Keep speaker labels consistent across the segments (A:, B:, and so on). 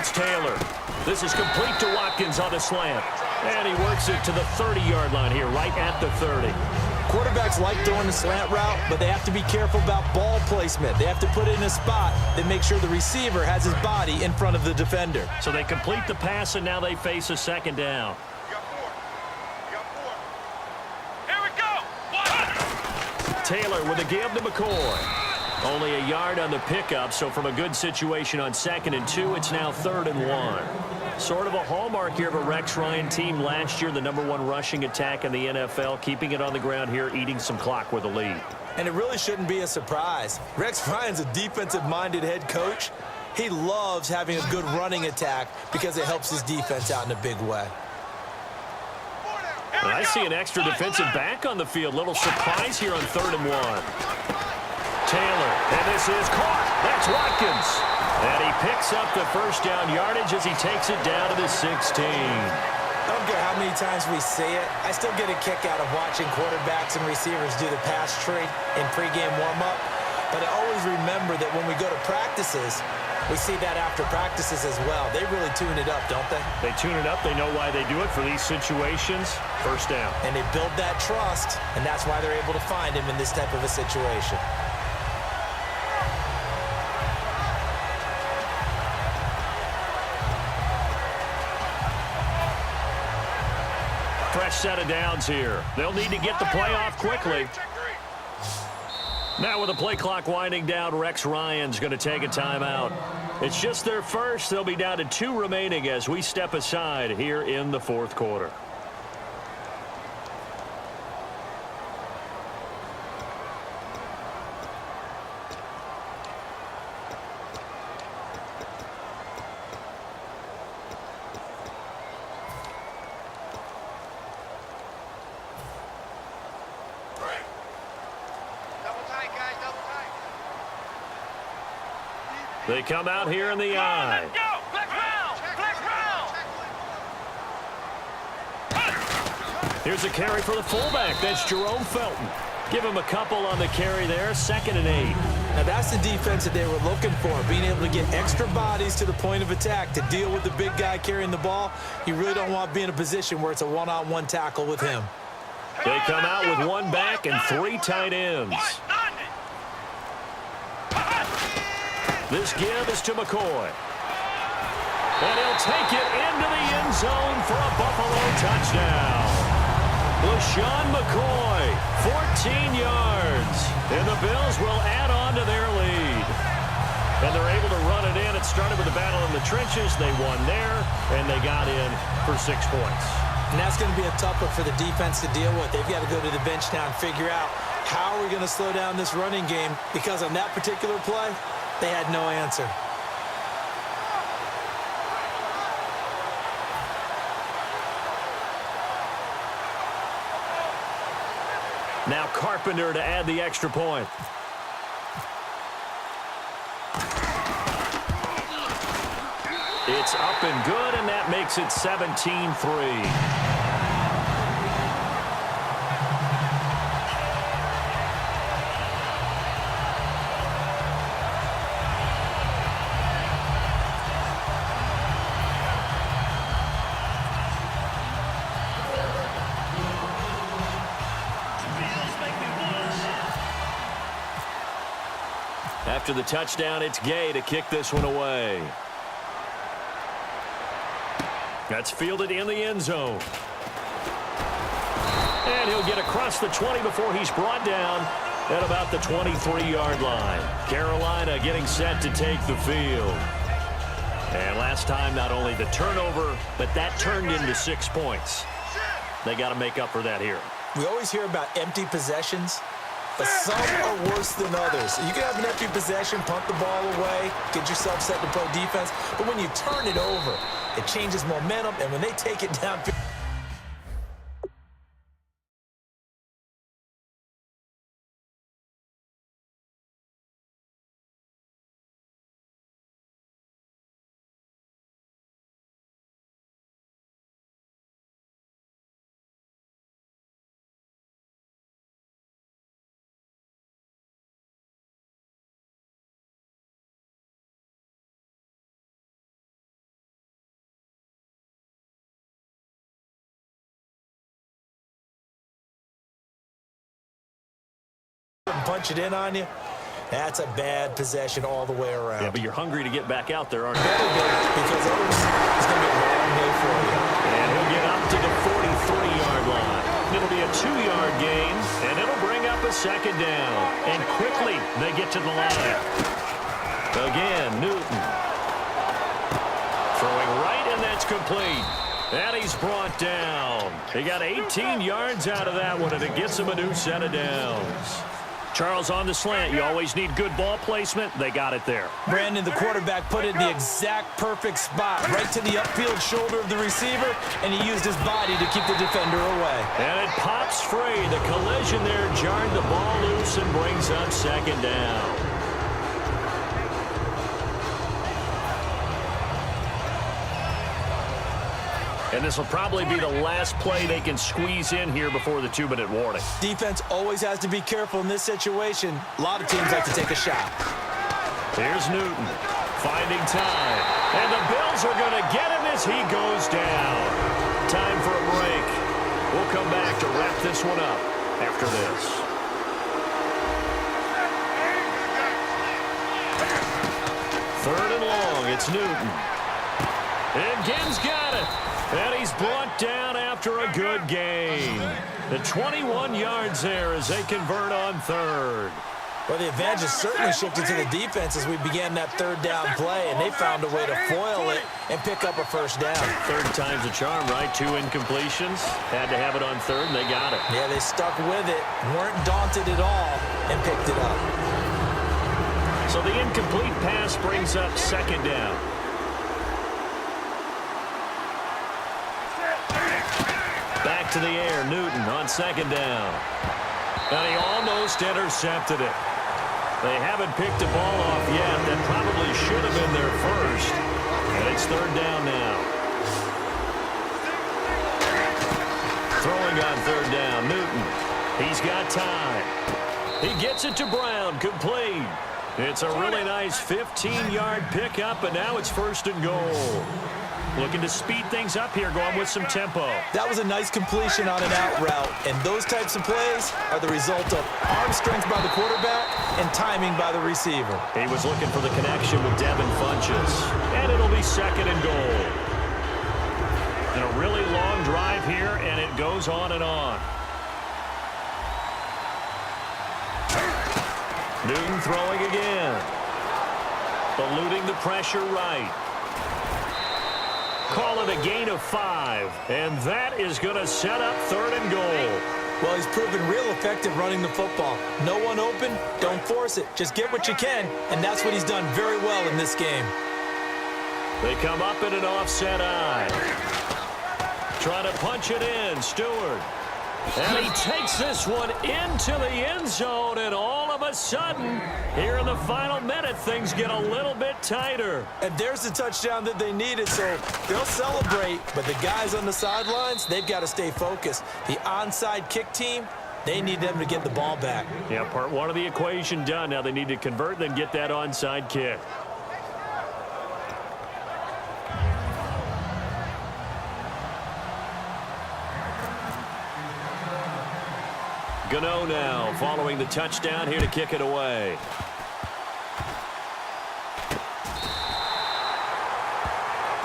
A: it's Taylor. This is complete to Watkins on the slant. And he works it to the 30-yard line here, right at the 30.
B: Quarterbacks like throwing the slant route, but they have to be careful about ball placement. They have to put it in a spot that makes sure the receiver has his body in front of the defender.
A: So they complete the pass, and now they face a second down.
C: Here we go.
A: Taylor with a give to McCoy. Only a yard on the pickup, so from a good situation on 2nd and 2, it's now 3rd and 1. Sort of a hallmark here of a Rex Ryan team last year, the #1 rushing attack in the NFL, keeping it on the ground here, eating some clock with a lead.
B: And it really shouldn't be a surprise. Rex Ryan's a defensive-minded head coach. He loves having a good running attack because it helps his defense out in a big way.
A: And I see an extra defensive back on the field. Little surprise here on 3rd and 1. Taylor, and this is caught. That's Watkins. And he picks up the first down yardage as he takes it down to the 16.
B: I don't care how many times we see it. I still get a kick out of watching quarterbacks and receivers do the pass tree in pregame warm-up. But I always remember that when we go to practices, we see that after practices as well. They really tune it up, don't they?
A: They tune it up. They know why they do it for these situations. First down.
B: And they build that trust, and that's why they're able to find him in this type of a situation.
A: Fresh set of downs here. They'll need to get the play off quickly. Now with the play clock winding down, Rex Ryan's going to take a timeout. It's just their first. They'll be down to 2 remaining as we step aside here in the 4th quarter. They come out here in the eye. Here's a carry for the fullback. That's Jerome Felton. Give him a couple on the carry there. 2nd and 8.
B: Now that's the defense that they were looking for, being able to get extra bodies to the point of attack to deal with the big guy carrying the ball. You really don't want to be in a position where it's a one-on-one tackle with him.
A: They come out with 1 back and 3 tight ends. This give is to McCoy. And he'll take it into the end zone for a Buffalo touchdown. LaShawn McCoy, 14 yards. And the Bills will add on to their lead. And they're able to run it in. It started with a battle in the trenches. They won there, and they got in for 6 points.
B: And that's going to be a tough one for the defense to deal with. They've got to go to the bench now and figure out how are we going to slow down this running game, because on that particular play, they had no answer.
A: Now Carpenter to add the extra point. It's up and good, and that makes it 17-3. After the touchdown, it's Gay to kick this one away. That's fielded in the end zone. And he'll get across the 20 before he's brought down at about the 23-yard line. Carolina getting set to take the field. And last time, not only the turnover, but that turned into 6 points. They got to make up for that here.
B: We always hear about empty possessions, but some are worse than others. You can have an empty possession, punt the ball away, get yourself set to play defense, but when you turn it over, it changes momentum, and when they take it down and punch it in on you, that's a bad possession all the way around.
A: Yeah, but you're hungry to get back out there, aren't you?
B: Better be, because otherwise it's going to be a long day for you.
A: And he'll get up to the 43-yard line. It'll be a 2-yard gain, and it'll bring up a second down. And quickly, they get to the line. Again, Newton. Throwing right, and that's complete. And he's brought down. He got 18 yards out of that one, and it gets him a new set of downs. Charles, on the slant, you always need good ball placement. They got it there.
B: Brandon, the quarterback, put it in the exact perfect spot, right to the upfield shoulder of the receiver, and he used his body to keep the defender away.
A: And it pops free. The collision there jarred the ball loose and brings up second down. And this will probably be the last play they can squeeze in here before the 2-minute warning.
B: Defense always has to be careful in this situation. A lot of teams like to take a shot.
A: Here's Newton finding time. And the Bills are going to get him as he goes down. Time for a break. We'll come back to wrap this one up after this. Third and long. It's Newton. And Ginn's got it. And he's brought down after a good gain. The 21 yards there as they convert on third.
B: Well, the advantage is certainly shifted to the defense as we began that third down play, and they found a way to foil it and pick up a first down.
A: Third time's a charm, right? 2 incompletions. Had to have it on third, and they got it.
B: Yeah, they stuck with it, weren't daunted at all, and picked it up.
A: So the incomplete pass brings up second down. Back to the air, Newton on second down. And he almost intercepted it. They haven't picked the ball off yet. That probably should have been their first. And it's third down now. Throwing on third down, Newton. He's got time. He gets it to Brown, complete. It's a really nice 15-yard pickup, and now it's first and goal. Looking to speed things up here, going with some tempo.
B: That was a nice completion on an out route, and those types of plays are the result of arm strength by the quarterback and timing by the receiver.
A: He was looking for the connection with Devin Funchess, and it'll be second and goal. And a really long drive here, and it goes on and on. Newton throwing again. Eluding the pressure right. Call it a gain of 5, and that is going to set up third and goal.
B: Well, he's proven real effective running the football. No one open, don't force it. Just get what you can, and that's what he's done very well in this game.
A: They come up in an offset eye. Trying to punch it in, Stewart. And he takes this one into the end zone, and all of a sudden, here in the final minute, things get a little bit tighter.
B: And there's the touchdown that they needed, so they'll celebrate. But the guys on the sidelines, they've got to stay focused. The onside kick team, they need them to get the ball back.
A: Yeah, part one of the equation done. Now they need to convert, then get that onside kick. Gano now following the touchdown here to kick it away.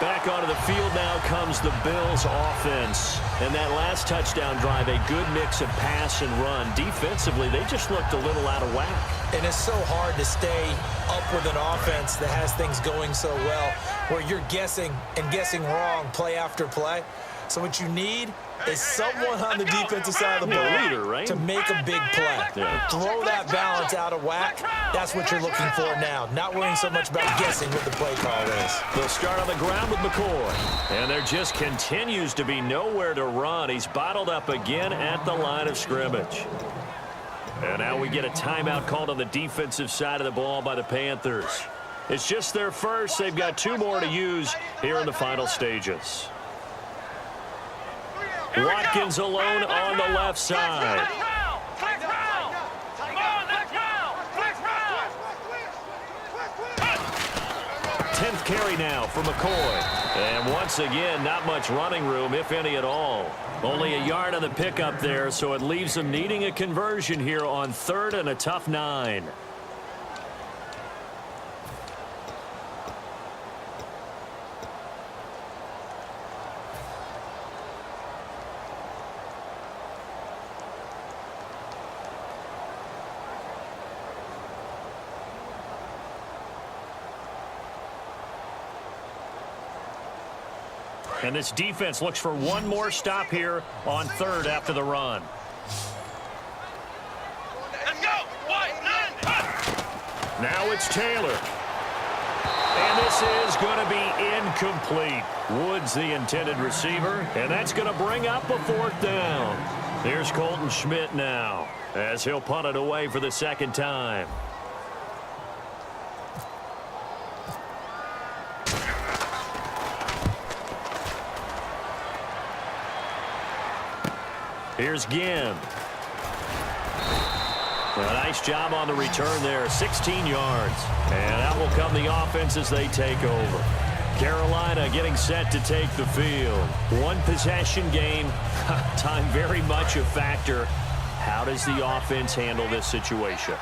A: Back onto the field now comes the Bills offense. And that last touchdown drive, a good mix of pass and run. Defensively, they just looked a little out of whack.
B: And it's so hard to stay up with an offense that has things going so well, where you're guessing and guessing wrong play after play. So what you need is someone on the defensive side of the ball
A: leader, right?
B: to make a big play.
A: Yeah.
B: Throw that balance out of whack. That's what you're looking for now. Not worrying so much about guessing what the play call is.
A: They'll start on the ground with McCoy. And there just continues to be nowhere to run. He's bottled up again at the line of scrimmage. And now we get a timeout called on the defensive side of the ball by the Panthers. It's just their first. They've got 2 more to use here in the final stages. Watkins alone on the left side. 10th carry now for McCoy. And once again, not much running room, if any at all. Only a yard on the pickup there, so it leaves them needing a conversion here on 3rd and a tough 9. And this defense looks for one more stop here on 3rd after the run.
C: Let's go. White, 9.
A: Now it's Taylor. And this is going to be incomplete. Woods the intended receiver, and that's going to bring up a 4th down. Here's Colton Schmidt now as he'll punt it away for the 2nd time. Here's Ginn. A nice job on the return there, 16 yards. And out will come the offense as they take over. Carolina getting set to take the field. One possession game, time very much a factor. How does the offense handle this situation?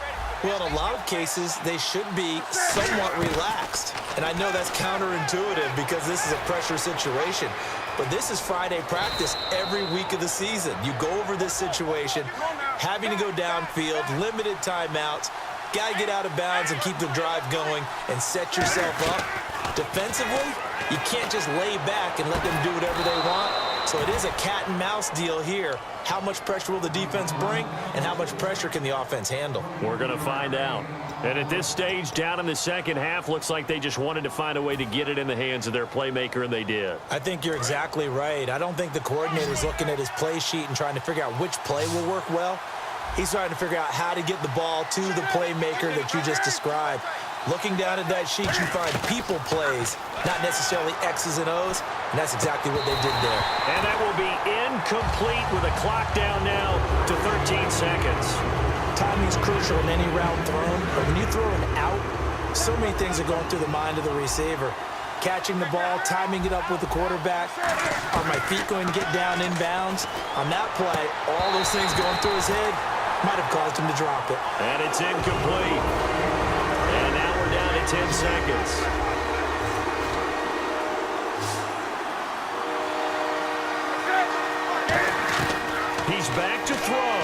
B: Well, in a lot of cases, they should be somewhat relaxed. And I know that's counterintuitive because this is a pressure situation. But this is Friday practice every week of the season. You go over this situation, having to go downfield, limited timeouts, got to get out of bounds and keep the drive going and set yourself up. Defensively, you can't just lay back and let them do whatever they want. So it is a cat and mouse deal here. How much pressure will the defense bring, and how much pressure can the offense handle?
A: We're going to find out. And at this stage, down in the second half, looks like they just wanted to find a way to get it in the hands of their playmaker, and they did.
B: I think you're exactly right. I don't think the coordinator's looking at his play sheet and trying to figure out which play will work well. He's trying to figure out how to get the ball to the playmaker that you just described. Looking down at that sheet, you find people plays, not necessarily X's and O's, and that's exactly what they did there.
A: And that will be incomplete with a clock down now to 13 seconds.
B: Timing's crucial in any route thrown, but when you throw an out, so many things are going through the mind of the receiver. Catching the ball, timing it up with the quarterback. Are my feet going to get down in bounds? On that play, all those things going through his head might have caused him to drop it.
A: And it's incomplete. And now we're down to 10 seconds. He's back to throw.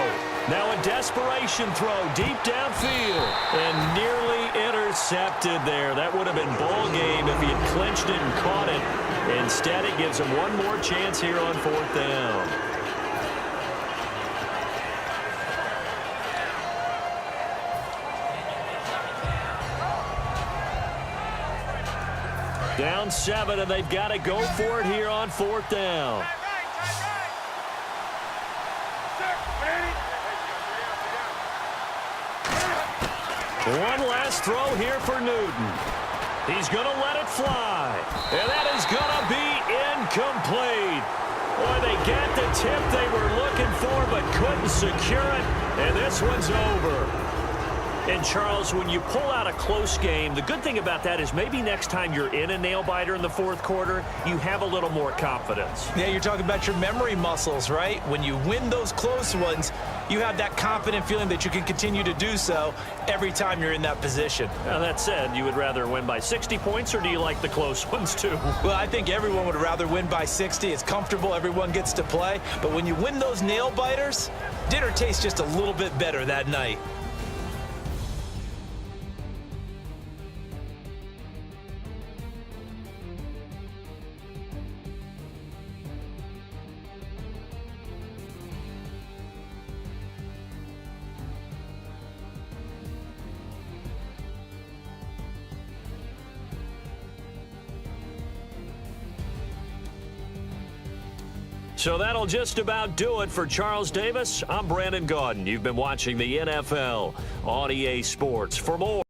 A: Now a desperation throw deep downfield. And nearly intercepted there. That would have been ball game if he had clinched it and caught it. Instead, it gives him one more chance here on 4th down. Down 7, and they've got to go for it here on 4th down. One last throw here for Newton. He's going to let it fly. And that is going to be incomplete. Boy, they got the tip they were looking for but couldn't secure it. And this one's over. And, Charles, when you pull out a close game, the good thing about that is maybe next time you're in a nail-biter in the 4th quarter, you have a little more confidence.
B: Yeah, you're talking about your memory muscles, right? When you win those close ones, you have that confident feeling that you can continue to do so every time you're in that position.
A: Now, that said, you would rather win by 60 points, or do you like the close ones, too?
B: Well, I think everyone would rather win by 60. It's comfortable. Everyone gets to play. But when you win those nail-biters, dinner tastes just a little bit better that night.
A: So that'll just about do it for Charles Davis. I'm Brandon Gaudin. You've been watching the NFL on EA Sports. For more